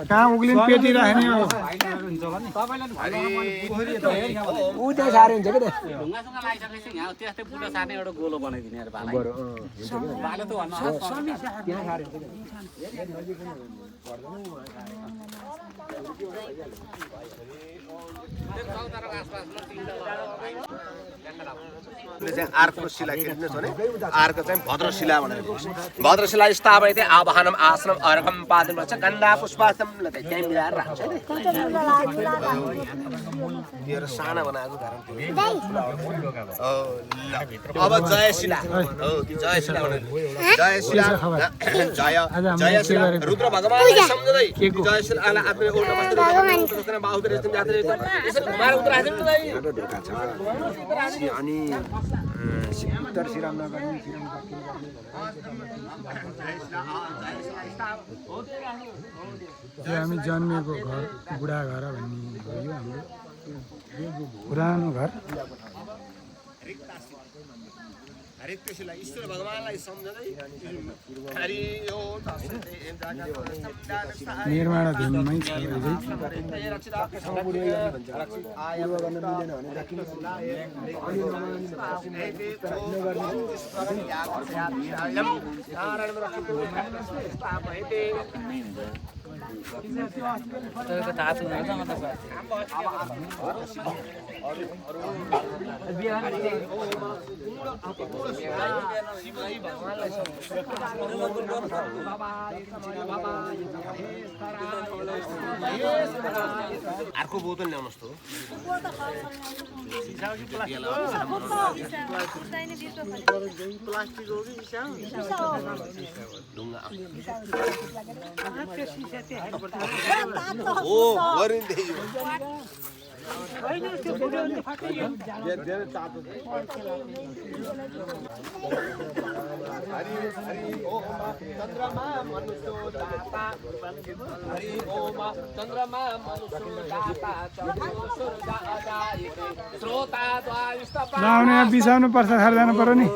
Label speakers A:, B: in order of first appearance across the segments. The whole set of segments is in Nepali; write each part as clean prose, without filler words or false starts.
A: कहाँ उक्लिने पेटी राख्ने हो
B: ऊ त्यहाँ साह्रै हुन्छ कि
C: ढुङ्गासँग लागिसकेपछि यहाँ त्यस्तै बुटो सार्ने एउटा गोलो बनाइदिने अरे भाला भालो त भन्न
B: त्यहाँ साह्रै हुन्छ
D: अर्को शिला खेल्नुहोस् भने अर्को चाहिँ भद्रशिला भनेर भद्रशिला स्थापना चाहिँ आवाहनम आसनम अर्घम पादन भन्छ गन्धा पुष्पासम त्यहीँ मिलाएर राख्छ नि साना बनाएको अब जयशिला जयशिला जयशिला जय जयशिला रुद्र भगवानलाई सम्झदै जयशिलालाई आफ्नो ओर्न बाहुबेर जात्रा यसरी घुमाएर उत्राछ नि
B: अनि उत्तर सिराम नगर्ने
A: हामी जन्मेको घर बुढा घर भन्ने हो यो हाम्रो पुरानो घर
D: ईश्वर भगवानलाई सम्झदै
A: निर्माणाधीनमै छ
D: अर्को बोतल ल्याउनुहोस् त
A: लाउने बिसाउनु पर्छ खाएर जानु पर्यो नि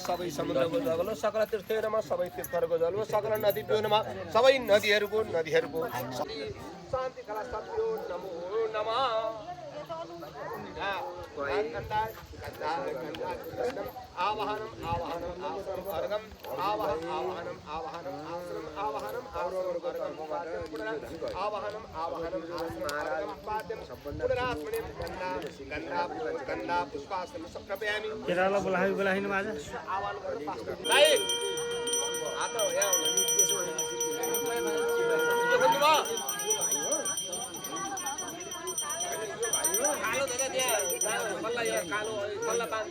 D: सबै समुद्रको जल सकल तीर्थमा सबै तीर्थहरूको जल सकल नदी पिउनमा सबै नदीहरूको शान्ति कला सत्यो नमो नमः आवाहनम आवाहनम आसनम अर्घम आवाहनम आवाहनम आवाहनम आसनम आवाहनम आसनम अर्घम आवाहनम आवाहनम आसनम अर्घम पाद्यम पुनरात्मने गन्धा पुष्पासन सप्रपयामि
A: केटालाई बोलाइनु आज
D: आह्वान गरेर पास भाइ आतो यहाँ कालो धेरै त्यहाँ बल्ल यो कालो बल्ल बाँध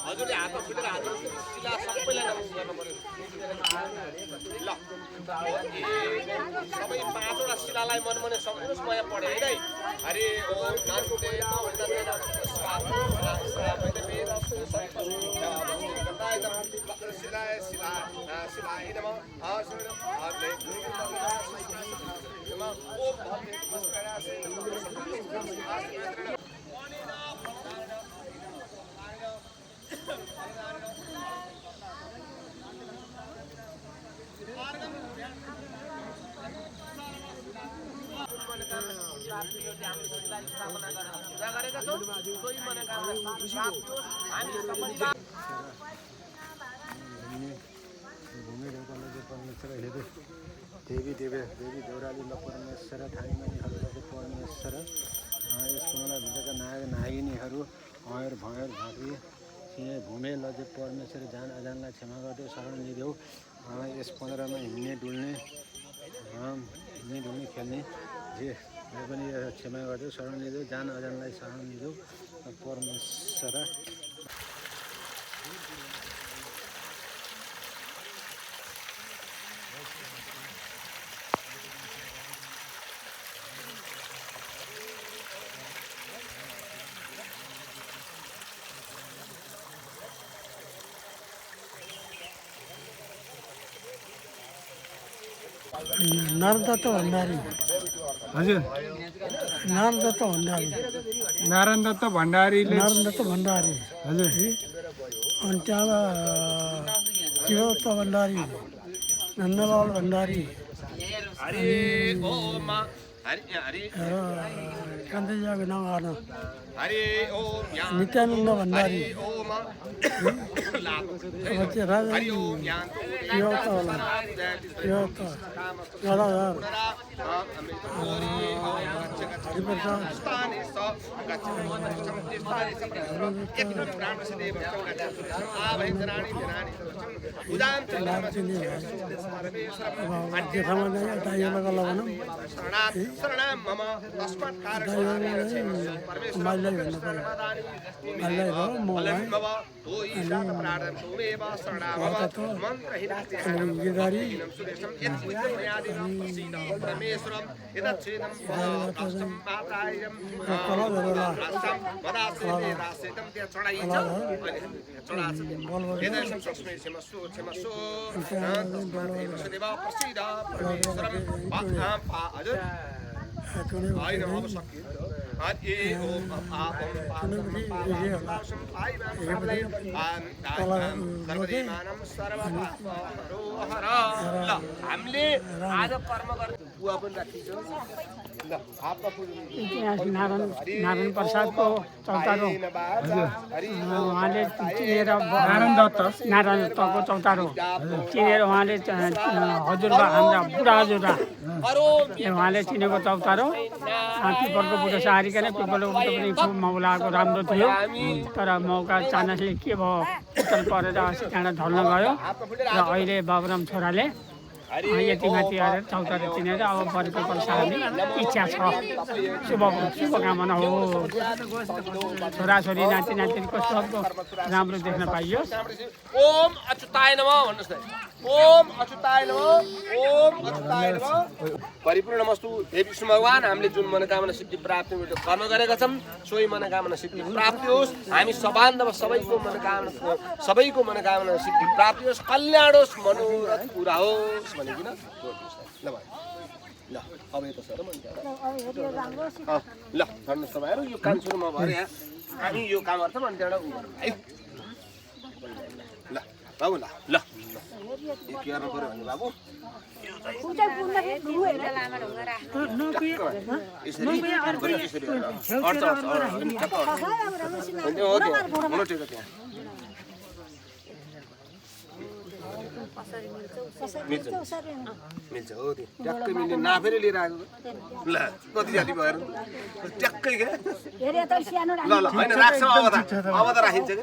D: हजुरले हातमा फुटेर हात शिला सबैलाई गर्नु पर्यो ल सबै पाँचवटा शिलालाई मनमने सम्झिनुहोस् म यहाँ पढेँ है हरि ओम नानकुटे
B: देवी देउराली परमेश्वर ठानीमानीहरूको परमेश्वर यसमा भित्रका नाग नागिनीहरू हयर भयर झाँक्री सिंह भूमे लजे परमेश्वर जान अजानलाई क्षमा गरिदेऊ शरण लिदेऊ यस 15मा हिँड्ने डुल्ने खेल्ने जे पनि क्षमा गरिदेऊ शरण लिदेऊ जान अजानलाई शरण लिदेऊ परमेश्वर
E: नारायणदत्त भण्डारी
A: हजुर
E: नारायणदत्त भण्डारी
A: नारायणदत्त भण्डारीले
E: नारायणदत्त भण्डारी
A: हजुर
E: अनि त्यहाँबाट शिवदत्त भण्डारी नन्दलाल भण्डारी
D: हरि ओम
E: कान्तिजाको नाम गर्न
D: हरि ओम
E: नित्यानन्द भण्डारी
D: ओम
E: अब त्यो राजा शिवदत्त होला शिवदत्त गदाधर हरिप्रसाद जेठामा दाइयोलाई गल्ला भनौँ माइलाई भन्नु पऱ्यो माइलाई भयो मलाई गिरधारी
D: हामीले आज कर्म गर्ने बुवा पनि राखिन्छ ल आपका
E: नारायण प्रसादको चौतारो उहाँले चिनेर नारायण दत्तको चौतारो चिनेर उहाँले हजुरबा हाम्रा बुढा हजुरबा उहाँले चिनेको चौतारो पिपलको बुढो सारिकन पिपलको बुढो पनि खुब मौलाको राम्रो थियो तर मौका चानसले के भयो उत्तर परेर अस्ति त्यहाँबाट ढल्न गयो र अहिले बाबुराम छोराले यति माथि आएर चौतारो चिनेर अब परिकल्पना सार्ने इच्छा छ शुभकामना हो छोराछोरी नाति नातिनीको सबको राम्रो देख्न पाइयोस्
D: ओम अच्युताय नमः भन्नुहोस् न ओम अच्युताय नमः ओम अच्युताय नमः परिपूर्णमस्तु हे विष्णु भगवान हामीले जुन मनोकामना सिद्धि प्राप्ति कर्म गरेका छौँ सोही मनोकामना सिद्धि प्राप्ति होस् हामी सबान्धव सबैको मनोकामना सिद्धि प्राप्ति होस् कल्याण होस् मनोरथ पुरा होस् भनिकन ल ल अब यता सर ल भन्नुहोस् तपाईँहरू यो काम सुरुमा भयो यहाँ हामी यो काम गर्थ्यौँ अनि त्यहाँबाट उ है ल बाबु ल ल के गर्नु पऱ्यो भने बाबु मिल्छ हो त्यो ट्याक्कै मिल्ने नाफेरै लिएर आएको ल कति जाति भयो ट्याक्कै क्या ल ल होइन राख्छ अब त राखिन्छ कि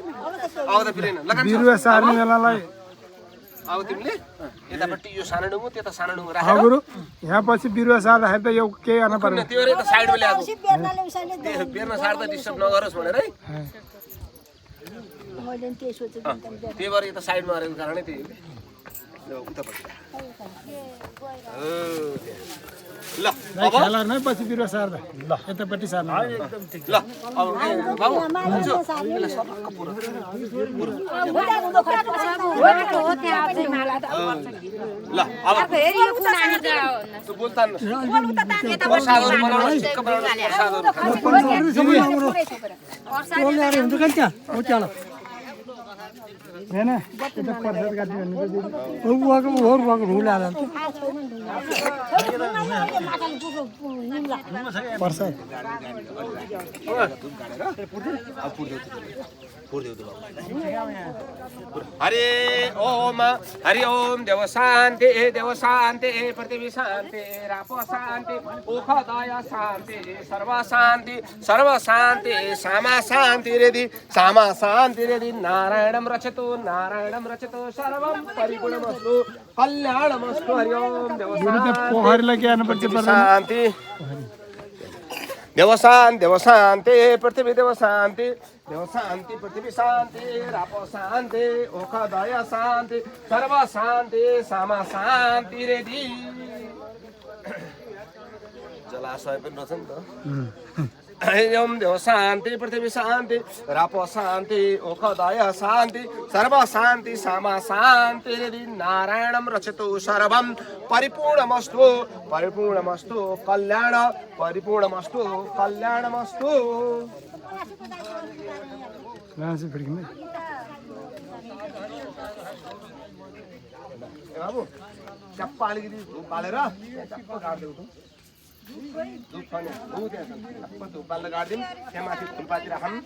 D: अब त फेरि
A: बिरुवा सार्ने बेलालाई
D: अब तिमीले यतापट्टि यो सानो डुङ्गो त्यता सानो डुङ्गो राखेर
A: गुरु यहाँ पछि बिरुवा सार्दाखेरि त यो केही गर्न पर्ने
D: त्यो त साइडमा ल्याएको बेर्न सार्दा डिस्टर्ब नगरोस् भनेर है त्यही भएर यता साइडमा गरेको कारणै त्यही हो उतापट्टि ल अब
A: नै पछि बिरुवा सार्दा ल यतापट्टि सार्नु
D: ल अब बाबु यसलाई सबैको पुरो ल अब बोल्तान प्रसादहरू बनाउनु सिक्क बनाउनु प्रसादहरू
A: हैन यता प्रसाद काट्नु प्रसाद
D: हरि ओम देव शान्ति पृथ्वी शान्ति रापो शान्ति उखदय शान्ति सर्व शान्ति सामा शान्ति रेदि नारायणं रचतु सर्वं परिगुणमस्तु कल्याणमस्तु हरि ओम देव शान्ति देव शान्ति पृथ्वी देव शान्ति पृथ्वी शान्ति राप शान्ति ओख दय शान्ति सर्व शान्ति सामा शान्ति रेडी जलाशय पनि रहेछ नि त एवं देव शान्ति पृथ्वी शान्ति राप शान्ति ओख दय शान्ति सर्व शान्ति सामा शान्ति रेडी नारायणं रचतु सर्वं परिपूर्णमस्तु कल्याण परिपूर्णमस्तु कल्याणमस्तु
A: लान्छु फिर्किँदै
D: बाबु चप्पा अलिकति धुप बालेर चप्पा गाडिदेऊ धुप छैन धुप त्यहाँ छ धुप बालेर गाडिदिउँ त्यहाँ माथि फुलपाती राखौँ